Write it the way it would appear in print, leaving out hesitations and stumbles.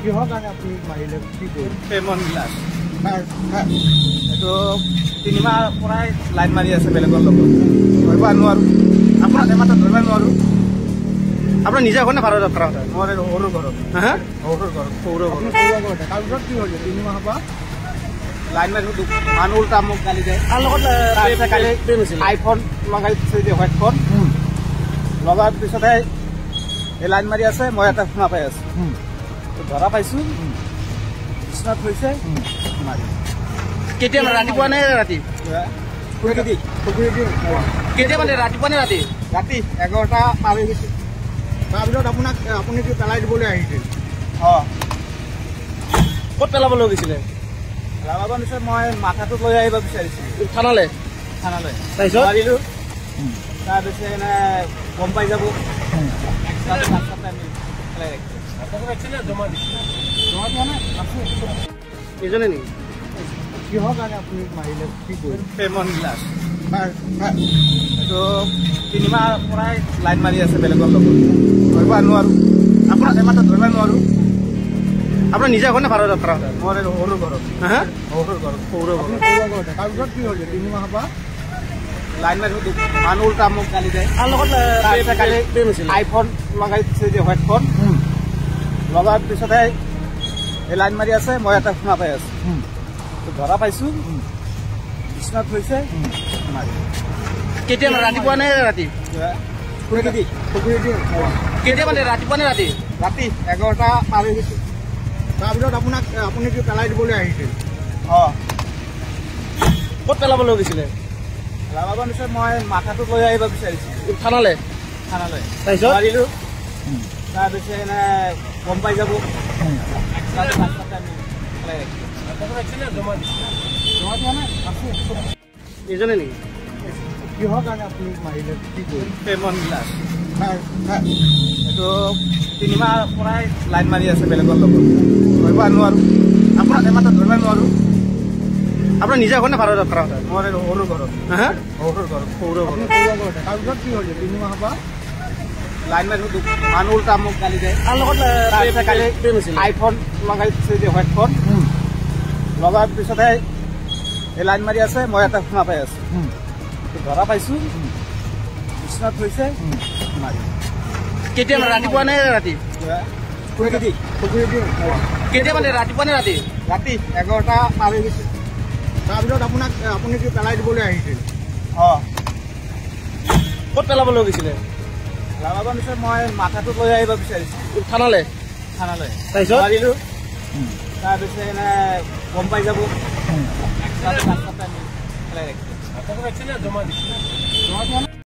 কিহৰ কাৰণে আপুনি মাৰিলে কি কৰিলে? প্ৰেমন বিলাস এইটো 3 মাহ পৰাই লাইন মাৰি আছে বেলেগৰ লগত ধৰিব নোৱাৰো আপোনাৰ এমাত্ৰ ধৰিব নোৱাৰো আপোনাৰ নিজে ঘৰ নে ভাড়া যাত্ৰা মোৰ সৰু ঘৰত হা সৰু ঘৰত তাৰপিছত কি হ'ল 3 মাহৰ পৰা লাইন মাৰি মানুহ উল্টা মোক গালি দিয়ে তাৰ লগত আইফোন লগাই থৈ দিয়ে হোৱাইট ফোন লগাৰ পিছতে এই লাইন মাৰি আছে মই এটা শুনা পাই আছো ধৰা পাইছো বিশ্বনাথ হৈছে মাৰি কেতিয়া ৰাতিপুৱা নে ৰাতি কেতিয়া মানে ৰাতিপুৱা নে ৰাতি ৰাতি 11টা পাৰ হৈ গৈছে তাৰপিছত আপুনি কি পেলাই দিবলৈ আহিছিল ক'ত পেলাবলৈ গৈছিলে পেলাব নিছে মই মাথাটো লৈ আহিব বিচাৰিছিলো থানালৈ তাৰপিছত মাৰিলোঁ তাৰপিছত এনে গম পাই যাব নিজনে নেকি কিহৰ কাৰণে আপুনি মাৰিলে কি কৰিলে? প্ৰেমন বিলাস এইটো 3 মাহ পৰাই লাইন মাৰি আছে বেলেগৰ লগত ধৰিব নোৱাৰো আপোনাৰ এমাত্ৰ ধৰিব নোৱাৰো আপোনাৰ নিজে ঘৰ নে ভাড়া যাত্ৰা মোৰ সৰু ঘৰত হা সৰু ঘৰত তাৰপিছত কি হ'ল 3 মাহৰ পৰা লাইন মাৰি মানুহ উল্টা মোক গালি দিয়ে তাৰ লগত আইফোন লগাই থৈ দিয়ে হোৱাইট ফোন লগাৰ পিছতে এই লাইন মাৰি আছে মই এটা শুনা পাই আছো ধৰা পাইছো বিশ্বনাথ হৈছে মাৰি কেতিয়া ৰাতিপুৱা নে ৰাতি কেতিয়া মানে ৰাতিপুৱা নে ৰাতি ৰাতি 11টা পাৰ হৈ গৈছে তাৰপিছত আপুনি কি পেলাই দিবলৈ আহিছিল ক'ত পেলাবলৈ গৈছিলে পেলাব নিছে মই মাথাটো লৈ আহিব বিচাৰিছিলো থানালৈ তাৰপিছত মাৰিলোঁ তাৰপিছত এনে গম পাই যাব নিজনে নেকি কিহৰ কাৰণে আপুনি মাৰিলে কি কৰিলে? প্ৰেমন বিলাস এইটো 3 মাহ পৰাই লাইন মাৰি আছে বেলেগৰ লগত ধৰিব নোৱাৰো আপোনাৰ এমাত্ৰ ধৰিব নোৱাৰো আপোনাৰ নিজে ঘৰ নে ভাড়া যাত্ৰা মোৰ সৰু ঘৰত হা সৰু ঘৰত তাৰপিছত কি হ'ল 3 মাহৰ পৰা লাইন মাৰি মানুহ উল্টা মোক গালি দিয়ে তাৰ লগত আইফোন লগাই থৈ দিয়ে হোৱাইট ফোন লগাৰ পিছতে এই লাইন মাৰি আছে মই এটা শুনা পাই আছো ধৰা পাইছো বিশ্বনাথ হৈছে মাৰি কেতিয়া ৰাতিপুৱা নে ৰাতি কেতিয়া মানে ৰাতিপুৱা নে ৰাতি ৰাতি 11টা পাৰ হৈ গৈছে তাৰপিছত আপুনি কি পেলাই দিবলৈ আহিছিল ক'ত পেলাবলৈ গৈছিলে পেলাব নিছে মই মাথাটো লৈ আহিব বিচাৰিছিলো থানালৈ তাৰপিছত মাৰিলোঁ তাৰপিছত এনে গম পাই যাব নিজনে নেকি